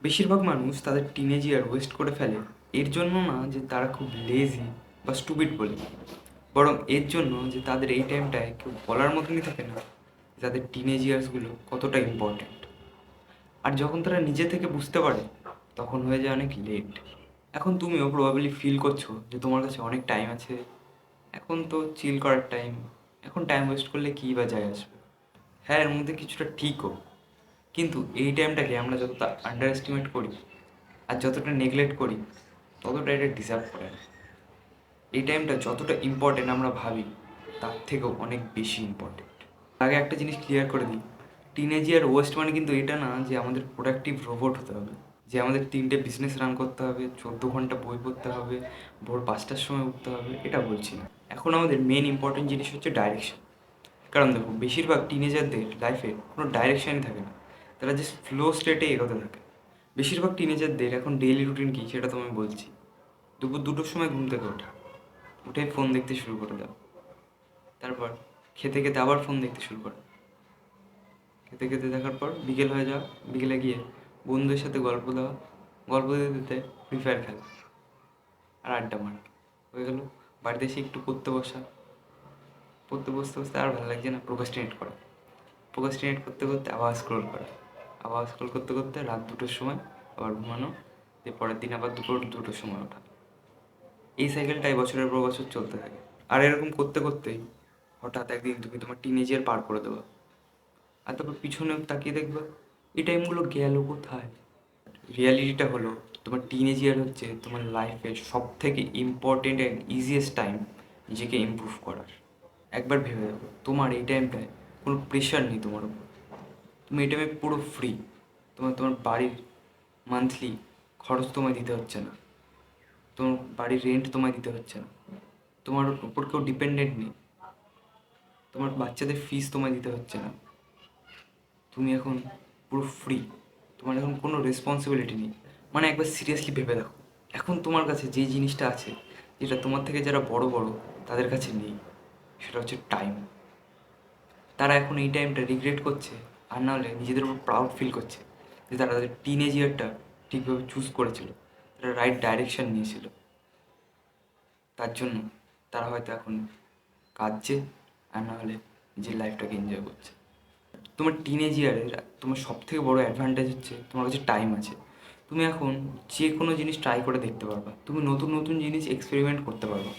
বেশিরভাগ মানুষ তাদের টিনেজ ইয়ার ওয়েস্ট করে ফেলে এর জন্য না যে তারা খুব লেজি বা স্টুপিড বলে, বরং এর জন্য যে তাদের এই টাইমটায় কেউ বলার মতনই থাকে না যে তাদের টিনেজ ইয়ার্সগুলো কতটা ইম্পর্ট্যান্ট। আর যখন তারা নিজে থেকে বুঝতে পারে তখন হয়ে যায় অনেক লেট। এখন তুমিও প্রবাবলি ফিল করছো যে তোমার কাছে অনেক টাইম আছে, এখন তো চিল করার টাইম, এখন টাইম ওয়েস্ট করলে কী বা যায় আসবে। হ্যাঁ, এর মধ্যে কিছুটা ঠিকও, কিন্তু এই টাইমটাকে আমরা যতটা আন্ডার এস্টিমেট করি আর যতটা নেগলেক্ট করি ততটা এটা ডিজার্ভ করে না। এই টাইমটা যতটা ইম্পর্টেন্ট আমরা ভাবি তার থেকেও অনেক বেশি ইম্পর্টেন্ট। আগে একটা জিনিস ক্লিয়ার করে দিই, টিনেজ ইয়ার ওয়েস্ট মানে কিন্তু এটা না যে আমাদের প্রোডাক্টিভ রোবট হতে হবে, যে আমাদের 3টে বিজনেস রান করতে হবে, 14 ঘন্টা বই পড়তে হবে, ভোর 5টার সময় উঠতে হবে, এটা বলছি না। এখন আমাদের মেন ইম্পর্টেন্ট জিনিস হচ্ছে ডাইরেকশন। কারণ দেখো, বেশিরভাগ টিনেজারদের লাইফে কোনো ডাইরেকশনই থাকে না, তারা জাস্ট ফ্লো স্টেটে এগোতে থাকে। বেশিরভাগ টিনেজারদের এখন ডেইলি রুটিন কী সেটা তোমায় বলছি। দুপুর 2টোর সময় ঘুম থেকে ওঠা, উঠে ফোন দেখতে শুরু করে দাও, তারপর খেতে খেতে আবার ফোন দেখতে শুরু করে, খেতে খেতে দেখার পর বিকেল হয়ে যাওয়া, বিকেলে গিয়ে বন্ধুদের সাথে গল্প দেওয়া, গল্প দিতে দিতে ফ্রি ফায়ার খেলা আর আড্ডা মারা, হয়ে গেল। বাড়িতে এসে একটু পড়তে বসা, পড়তে বসতে বসতে আর ভালো লাগছে না, প্রোকাস্টিনেট করা, প্রোকাস্টিনেট করতে করতে আবার স্ক্রোল করা, আবার স্ক্রোল করতে করতে রাত 2টোর সময় আবার ঘুমানো, দিয়ে পরের দিন আবার দুপুর 2টোর সময় ওঠা। এই সাইকেলটাই বছরের পর বছর চলতে থাকে। আর এরকম করতে করতেই হঠাৎ একদিন তুমি তোমার টিনেজ ইয়ার পার করে দেবে, আর তারপর পিছনে তাকিয়ে দেখবে এই টাইমগুলো গেল কোথায়। রিয়ালিটিটা হলো, তোমার টিনেজ ইয়ার হচ্ছে তোমার লাইফের সব থেকে ইম্পর্টেন্ট অ্যান্ড ইজিয়েস্ট টাইম নিজেকে ইমপ্রুভ করার। একবার ভেবে দেখো, তোমার এই টাইমটায় কোনো প্রেশার নেই তোমার উপর, তুমি এই টাইমে পুরো ফ্রি। তোমার তোমার বাড়ির মান্থলি খরচ তোমায় দিতে হচ্ছে না, তোমার বাড়ির রেন্ট তোমায় দিতে হচ্ছে না, তোমার উপর কেউ ডিপেন্ডেন্ট নেই, তোমার বাচ্চাদের ফিস তোমায় দিতে হচ্ছে না, তুমি এখন পুরো ফ্রি, তোমার এখন কোনো রেসপন্সিবিলিটি নেই। মানে একবার সিরিয়াসলি ভেবে দেখো, এখন তোমার কাছে যেই জিনিসটা আছে, যেটা তোমার থেকে যারা বড় বড় তাদের কাছে নেই, সেটা হচ্ছে টাইম। তারা এখন এই টাইমটা রিগ্রেট করছে, আর না হলে নিজেদের উপর প্রাউড ফিল করছে যে তারা তাদের টিনেজ ইয়ারটা ঠিকভাবে চুজ করেছিল, তারা রাইট ডাইরেকশন নিয়েছিল। তার জন্য তারা হয়তো এখন কাঁদছে, আর না হলে নিজের লাইফটাকে এনজয় করছে। তোমার টিনেজ ইয়ারের তোমার সবথেকে বড় অ্যাডভান্টেজ হচ্ছে তোমার কাছে টাইম আছে। তুমি এখন যে কোনো জিনিস ট্রাই করে দেখতে পারবা, তুমি নতুন নতুন জিনিস এক্সপেরিমেন্ট করতে পারবা,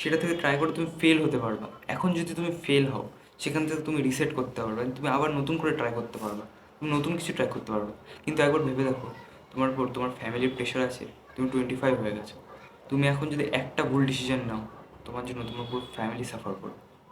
সেটা থেকে ট্রাই করে তুমি ফেল হতে পারবা। এখন যদি তুমি ফেল হও, সেখান থেকে তুমি রিসেট করতে পারবে, তুমি আবার নতুন করে ট্রাই করতে পারবা, তুমি নতুন কিছু ট্রাই করতে পারবা। কিন্তু একবার ভেবে দেখো, তোমার উপর তোমার ফ্যামিলির প্রেশার আছে, তুমি 25 হয়ে গেছো, তুমি এখন যদি একটা ভুল ডিসিশন নাও, তোমার জন্য তোমার পুরো ফ্যামিলি সাফার করবে।